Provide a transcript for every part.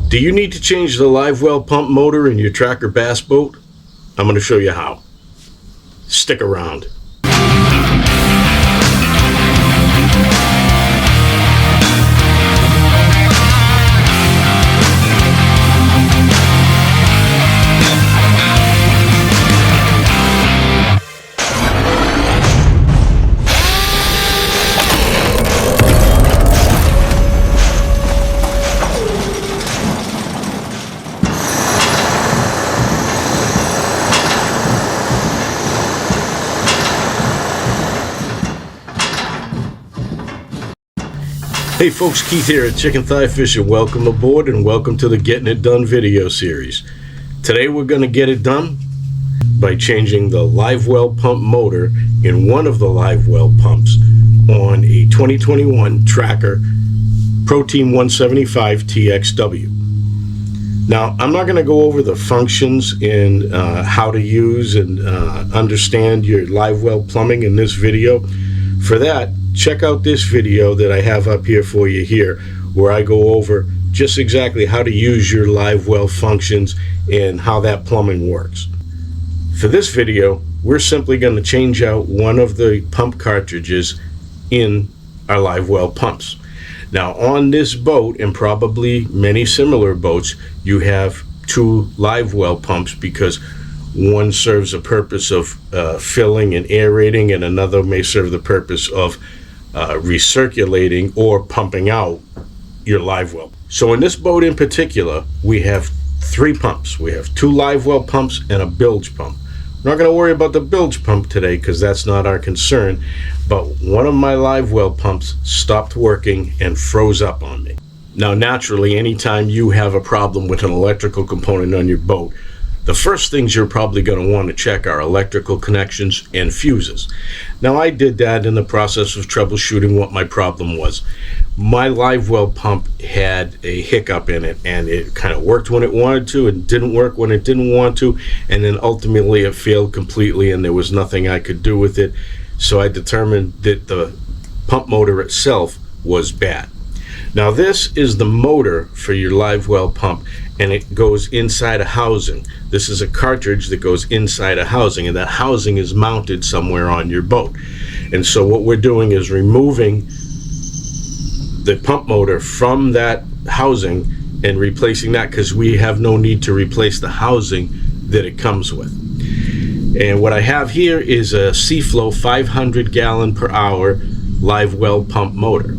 Do you need to change the livewell pump motor in your tracker bass boat? I'm going to show you how. Stick around. Hey folks, Keith here at Chicken Thigh Fishing. Welcome aboard and welcome to the Getting It Done video series. Today we're going to get it done by changing the livewell pump motor in one of the livewell pumps on a 2021 Tracker Protein 175 TXW. Now, I'm not going to go over the functions and how to use and understand your livewell plumbing in this video. For that, check out this video that I have up here for you here, where I go over just exactly how to use your livewell functions and how that plumbing works. For this video, we're simply going to change out one of the pump cartridges in our livewell pumps. Now, on this boat, and probably many similar boats, you have two livewell pumps because one serves a purpose of filling and aerating, and another may serve the purpose of recirculating or pumping out your livewell. So in this boat in particular, we have three pumps. We have two livewell pumps and a bilge pump. We're not going to worry about the bilge pump today because that's not our concern, but one of my livewell pumps stopped working and froze up on me. Now, naturally, anytime you have a problem with an electrical component on your boat, the first things you're probably going to want to check are electrical connections and fuses. Now, I did that in the process of troubleshooting what my problem was. My livewell pump had a hiccup in it, and it kind of worked when it wanted to and didn't work when it didn't want to, and then ultimately it failed completely and there was nothing I could do with it. So I determined that the pump motor itself was bad. Now, this is the motor for your livewell pump, and it goes inside a housing. This is a cartridge that goes inside a housing, and that housing is mounted somewhere on your boat. And so what we're doing is removing the pump motor from that housing and replacing that, because we have no need to replace the housing that it comes with. And what I have here is a Seaflow 500 gallon per hour livewell pump motor.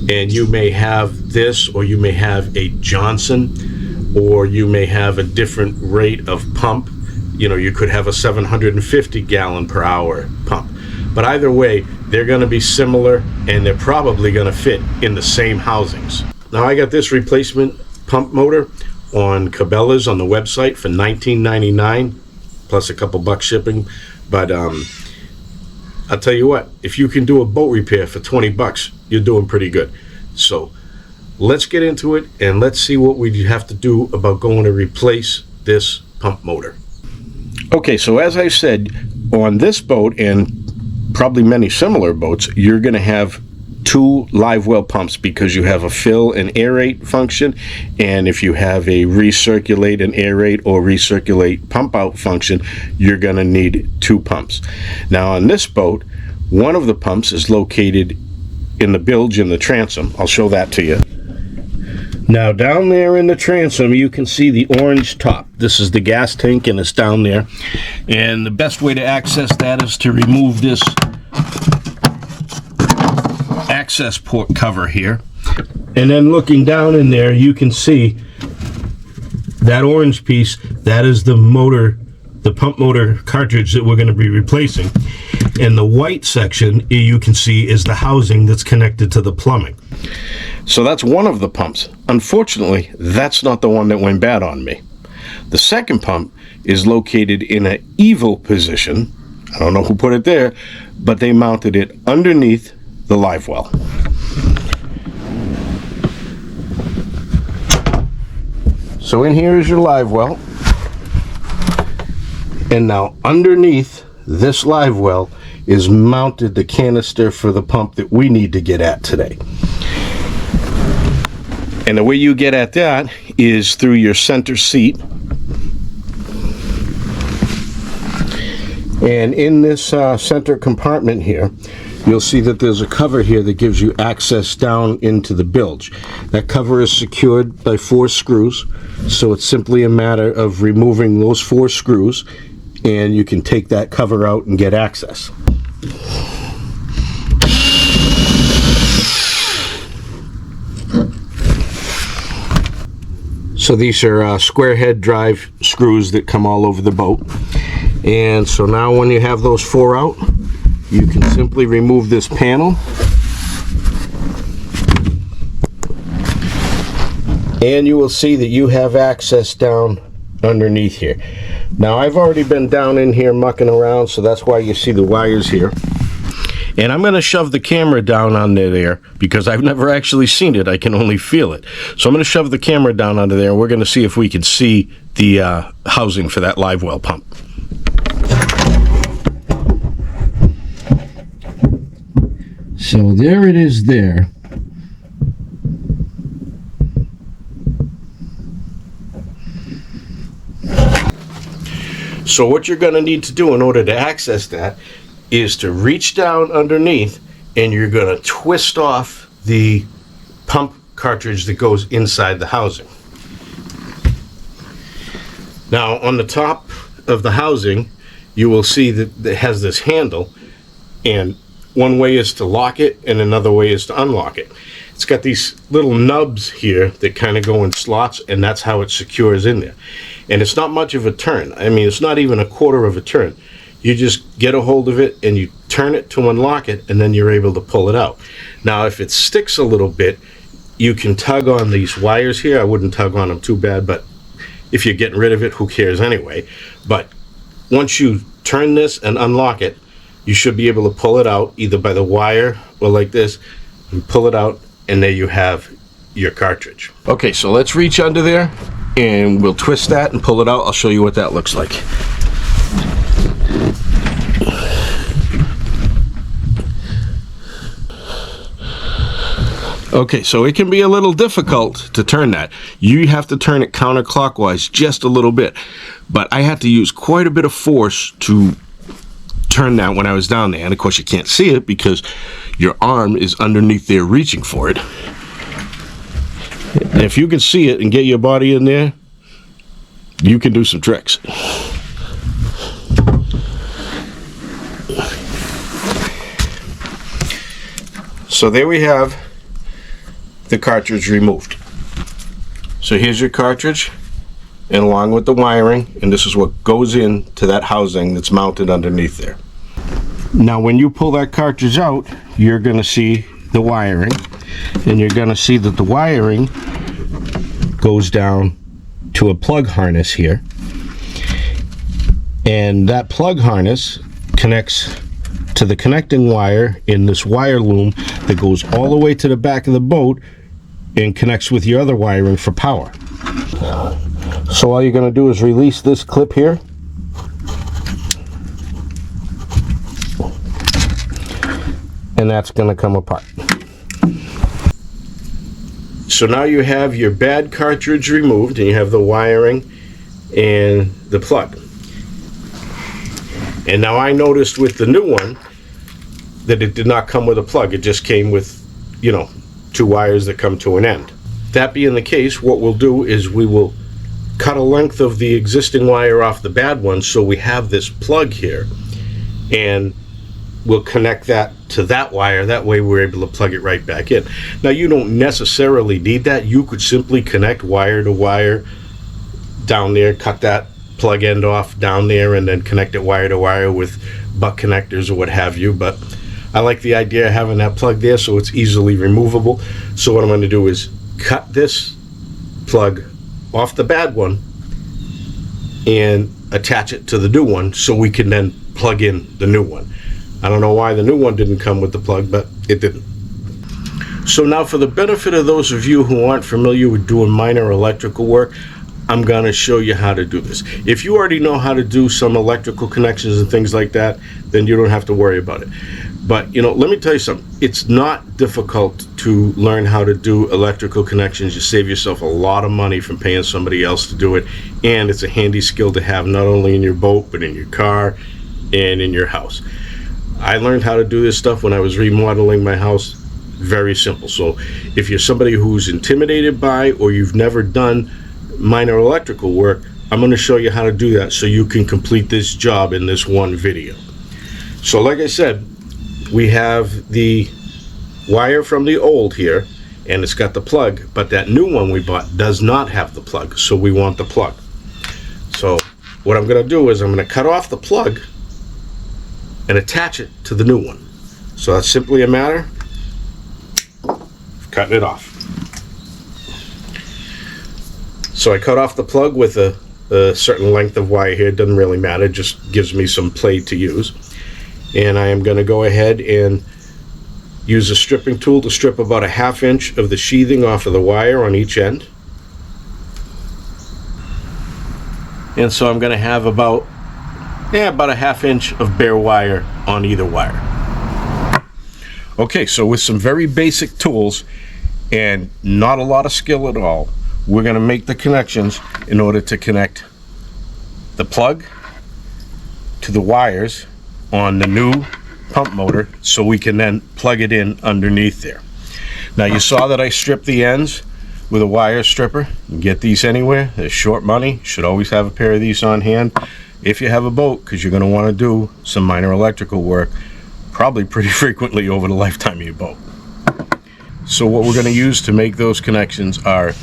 And you may have this, or you may have a Johnson, or you may have a different rate of pump. You know, you could have a 750 gallon per hour pump. But either way, they're going to be similar, and they're probably going to fit in the same housings. Now, I got this replacement pump motor on Cabela's on the website for $19.99 plus a couple bucks shipping. But I'll tell you what, if you can do a boat repair for 20 bucks, you're doing pretty good. So let's get into it and let's see what we have to do about going to replace this pump motor. Okay, so as I said, on this boat and probably many similar boats, you're going to have two livewell pumps because you have a fill and aerate function, and if you have a recirculate and aerate or recirculate pump out function, you're going to need two pumps. Now on this boat, one of the pumps is located in the bilge in the transom. I'll show that to you. Now down there in the transom, you can see the orange top. This is the gas tank, and it's down there. And the best way to access that is to remove this access port cover here. And then looking down in there, you can see that orange piece. That is the motor, the pump motor cartridge that we're going to be replacing. And the white section, you can see, is the housing that's connected to the plumbing. So that's one of the pumps. Unfortunately, that's not the one that went bad on me. The second pump is located in an evil position. I don't know who put it there, but they mounted it underneath the livewell. So in here is your livewell. And now underneath this livewell is mounted the canister for the pump that we need to get at today. And the way you get at that is through your center seat. And in this center compartment here, you'll see that there's a cover here that gives you access down into the bilge. That cover is secured by 4 screws, so it's simply a matter of removing those 4 screws, and you can take that cover out and get access. So these are square head drive screws that come all over the boat. And so now when you have those 4 out, you can simply remove this panel, and you will see that you have access down underneath here. Now I've already been down in here mucking around, so that's why you see the wires here. And I'm going to shove the camera down under there because I've never actually seen it. I can only feel it. So I'm going to shove the camera down under there, and we're going to see if we can see the housing for that live well pump. So there it is there. So what you're going to need to do in order to access that is to reach down underneath, and you're going to twist off the pump cartridge that goes inside the housing. Now on the top of the housing, you will see that it has this handle, and one way is to lock it and another way is to unlock it. It's got these little nubs here that kind of go in slots, and that's how it secures in there. And it's not much of a turn. I mean, it's not even a quarter of a turn. You just get a hold of it and you turn it to unlock it, and then you're able to pull it out. Now if it sticks a little bit, you can tug on these wires here. I wouldn't tug on them too bad, but if you're getting rid of it, who cares anyway. But once you turn this and unlock it, you should be able to pull it out either by the wire or like this, and pull it out, and there you have your cartridge. Okay, so let's reach under there and we'll twist that and pull it out. I'll show you what that looks like. Okay, so it can be a little difficult to turn that. You have to turn it counterclockwise just a little bit, but I had to use quite a bit of force to turn that when I was down there. And of course you can't see it because your arm is underneath there reaching for it. And if you can see it and get your body in there, you can do some tricks. So there we have the cartridge removed. So here's your cartridge, and along with the wiring, and this is what goes into that housing that's mounted underneath there. Now when you pull that cartridge out, you're going to see the wiring, and you're going to see that the wiring goes down to a plug harness here, and that plug harness connects to the connecting wire in this wire loom that goes all the way to the back of the boat and connects with your other wiring for power. So all you're going to do is release this clip here, and that's going to come apart. So now you have your bad cartridge removed, and you have the wiring and the plug. And now I noticed with the new one that it did not come with a plug. It just came with, you know, 2 wires that come to an end. That being the case, what we'll do is we will cut a length of the existing wire off the bad one, so we have this plug here, and we'll connect that to that wire. That way we're able to plug it right back in. Now you don't necessarily need that. You could simply connect wire to wire down there, cut that plug end off down there, and then connect it wire to wire with butt connectors or what have you. But I like the idea of having that plug there so it's easily removable. So what I'm going to do is cut this plug off the bad one and attach it to the new one so we can then plug in the new one. I don't know why the new one didn't come with the plug, but it didn't. So now, for the benefit of those of you who aren't familiar with doing minor electrical work, I'm going to show you how to do this. If you already know how to do some electrical connections and things like that, then you don't have to worry about it. But let me tell you something. It's not difficult to learn how to do electrical connections. You save yourself a lot of money from paying somebody else to do it, and it's a handy skill to have not only in your boat but in your car and in your house. I learned how to do this stuff when I was remodeling my house. Very simple. So if you're somebody who's intimidated by, or you've never done minor electrical work, I'm going to show you how to do that so you can complete this job in this one video. So like I said, we have the wire from the old here, and it's got the plug, but that new one we bought does not have the plug, so we want the plug. So what I'm going to do is I'm going to cut off the plug and attach it to the new one. So that's simply a matter of cutting it off. So I cut off the plug with a certain length of wire here. It doesn't really matter, it just gives me some play to use. And I am going to go ahead and use a stripping tool to strip about a 1/2 inch of the sheathing off of the wire on each end. And so I'm going to have about a 1/2 inch of bare wire on either wire. Okay, so with some very basic tools and not a lot of skill at all, we're going to make the connections in order to connect the plug to the wires on the new pump motor, so we can then plug it in underneath there. Now you saw that I stripped the ends with a wire stripper. You can get these anywhere. They're short money. Should always have a pair of these on hand if you have a boat, because you're going to want to do some minor electrical work probably pretty frequently over the lifetime of your boat. So what we're going to use to make those connections are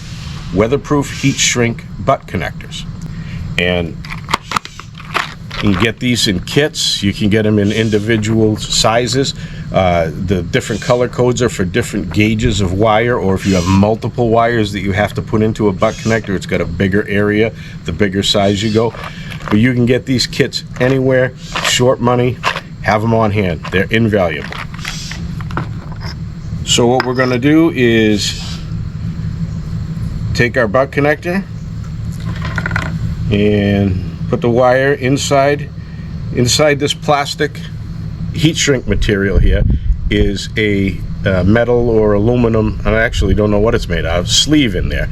weatherproof heat shrink butt connectors, and you can get these in kits. You can get them in individual sizes. The different color codes are for different gauges of wire, or if you have multiple wires that you have to put into a butt connector, it's got a bigger area, the bigger size you go. But you can get these kits anywhere, short money, have them on hand. They're invaluable. So what we're gonna do is take our butt connector and put the wire inside this plastic heat shrink material. Here is a metal or aluminum, I actually don't know what it's made out of, sleeve in there.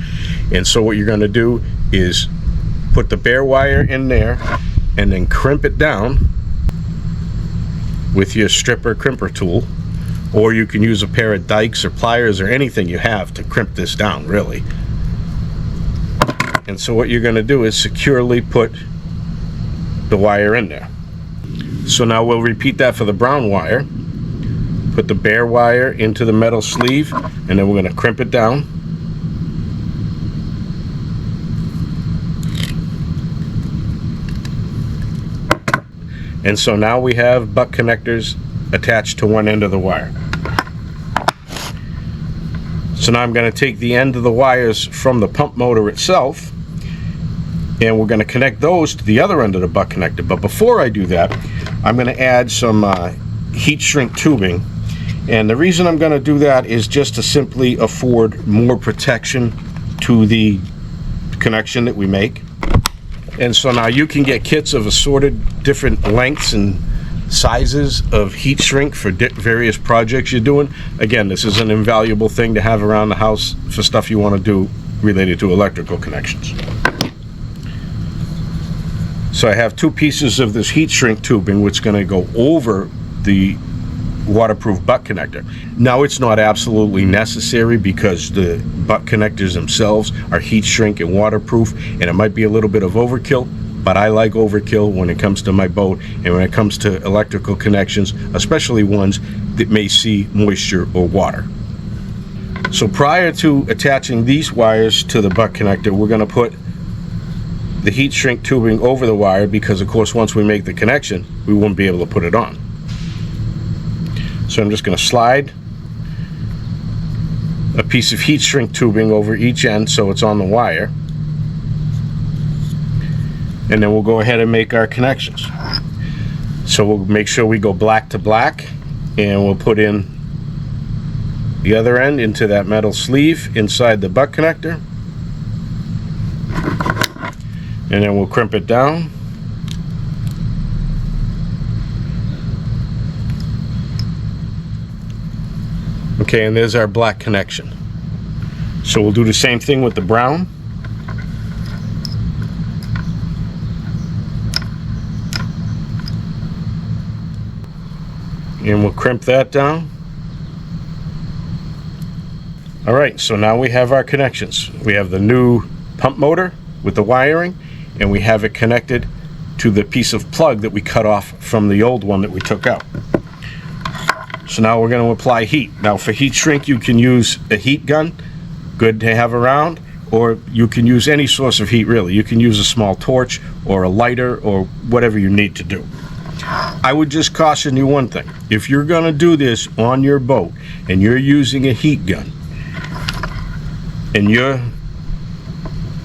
And so what you're going to do is put the bare wire in there and then crimp it down with your stripper crimper tool, or you can use a pair of dikes or pliers or anything you have to crimp this down, really. And so what you're going to do is securely put the wire in there. So now we'll repeat that for the brown wire. Put the bare wire into the metal sleeve, and then we're going to crimp it down. And so now we have butt connectors attached to one end of the wire. So now I'm going to take the end of the wires from the pump motor itself, and we're going to connect those to the other end of the butt connector. But before I do that, I'm going to add some heat shrink tubing. And the reason I'm going to do that is just to simply afford more protection to the connection that we make. And so now you can get kits of assorted different lengths and sizes of heat shrink for various projects you're doing. Again, this is an invaluable thing to have around the house for stuff you want to do related to electrical connections. So I have 2 pieces of this heat shrink tubing, which is going to go over the waterproof butt connector. Now it's not absolutely necessary, because the butt connectors themselves are heat shrink and waterproof, and it might be a little bit of overkill, but I like overkill when it comes to my boat and when it comes to electrical connections, especially ones that may see moisture or water. So prior to attaching these wires to the butt connector, we're going to put the heat shrink tubing over the wire, because of course once we make the connection we won't be able to put it on. So I'm just going to slide a piece of heat shrink tubing over each end so it's on the wire, and then we'll go ahead and make our connections. So we'll make sure we go black to black, and we'll put in the other end into that metal sleeve inside the butt connector, and then we'll crimp it down. Okay, and there's our black connection. So we'll do the same thing with the brown. And we'll crimp that down. All right, so now we have our connections. We have the new pump motor with the wiring, and we have it connected to the piece of plug that we cut off from the old one that we took out. So now we're going to apply heat. Now for heat shrink, you can use a heat gun, good to have around, or you can use any source of heat really. You can use a small torch or a lighter or whatever you need to do. I would just caution you one thing. If you're going to do this on your boat and you're using a heat gun and you're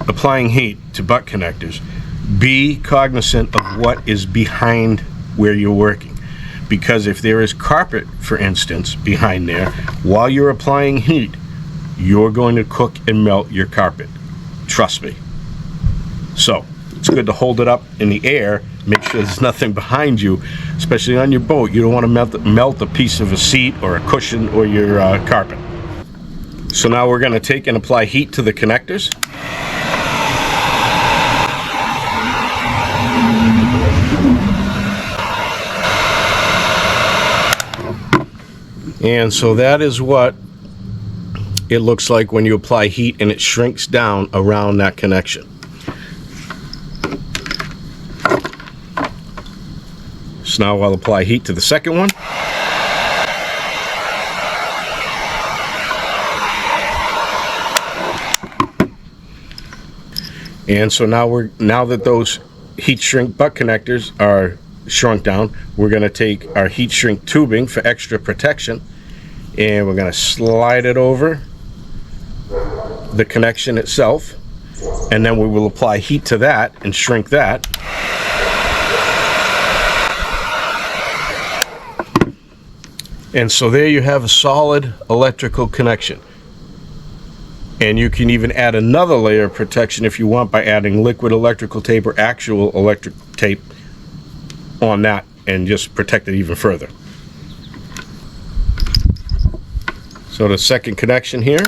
applying heat to butt connectors, be cognizant of what is behind where you're working. Because if there is carpet, for instance, behind there, while you're applying heat, you're going to cook and melt your carpet. Trust me. So it's good to hold it up in the air, make sure there's nothing behind you, especially on your boat. You don't want to melt a piece of a seat or a cushion or your carpet. So now we're going to take and apply heat to the connectors. And so that is what it looks like when you apply heat and it shrinks down around that connection. So now I'll apply heat to the second one. And so now that those heat shrink butt connectors are shrunk down, we're going to take our heat shrink tubing for extra protection, and we're going to slide it over the connection itself, and then we will apply heat to that and shrink that. And so there you have a solid electrical connection. And you can even add another layer of protection if you want by adding liquid electrical tape or actual electric tape on that and just protect it even further. So the second connection here.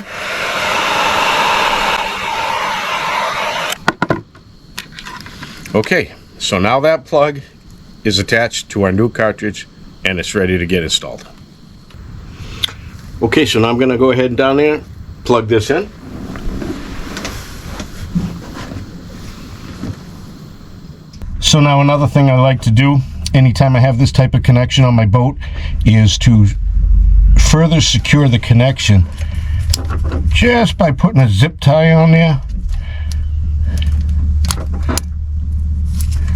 Okay, so now that plug is attached to our new cartridge and it's ready to get installed. Okay, so now I'm going to go ahead and down there, plug this in. So now another thing I like to do anytime I have this type of connection on my boat is to further secure the connection just by putting a zip tie on there,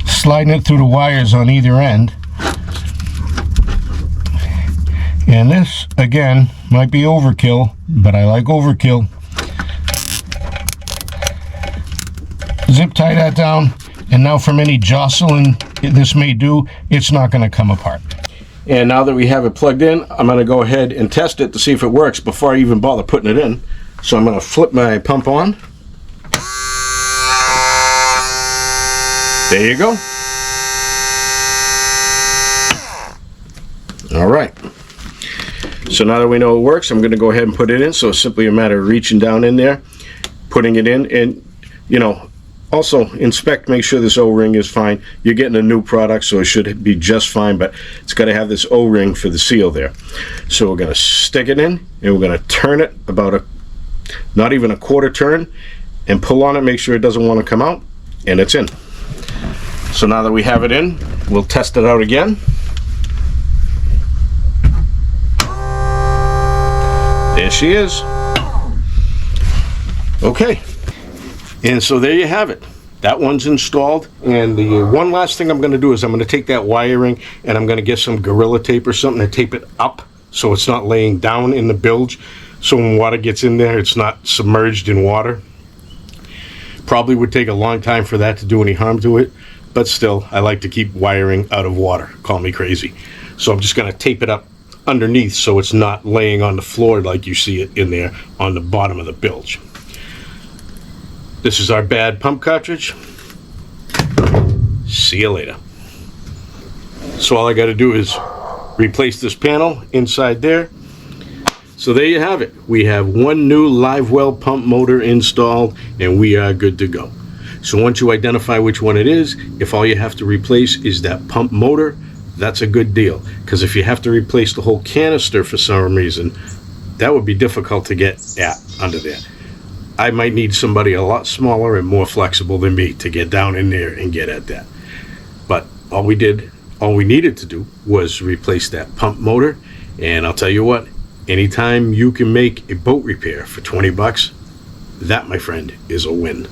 sliding it through the wires on either end. And this again might be overkill, but I like overkill. Zip tie that down, and now from any jostling this may do, it's not going to come apart. And now that we have it plugged in, I'm going to go ahead and test it to see if it works before I even bother putting it in. So I'm going to flip my pump on. There you go. All right. So now that we know it works, I'm going to go ahead and put it in. So it's simply a matter of reaching down in there, putting it in, and also inspect, make sure this O-ring is fine. You're getting a new product, so it should be just fine, but it's got to have this O-ring for the seal there. So we're going to stick it in, and we're going to turn it about not even a quarter turn, and pull on it, make sure it doesn't want to come out, and it's in. So now that we have it in, we'll test it out again. There she is. Okay. And so there you have it. That one's installed. And the one last thing I'm going to do is I'm going to take that wiring and I'm going to get some Gorilla Tape or something to tape it up so it's not laying down in the bilge. So when water gets in there, it's not submerged in water. Probably would take a long time for that to do any harm to it. But still, I like to keep wiring out of water. Call me crazy. So I'm just going to tape it up underneath so it's not laying on the floor like you see it in there on the bottom of the bilge. This is our bad pump cartridge. See you later. So all I got to do is replace this panel inside there. So there you have it. We have one new live well pump motor installed, and we are good to go. So once you identify which one it is, if all you have to replace is that pump motor, that's a good deal. Because if you have to replace the whole canister for some reason, that would be difficult to get at under there. I might need somebody a lot smaller and more flexible than me to get down in there and get at that. But all we needed to do was replace that pump motor. And I'll tell you what, anytime you can make a boat repair for 20 bucks, that, my friend, is a win.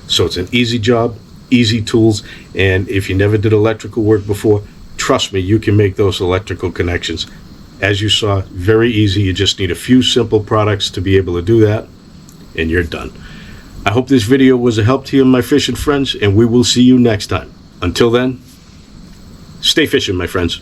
So it's an easy job, easy tools, and if you never did electrical work before, trust me, you can make those electrical connections. As you saw, very easy. You just need a few simple products to be able to do that, and you're done. I hope this video was a help to you, my fishing friends, and we will see you next time. Until then, stay fishing, my friends.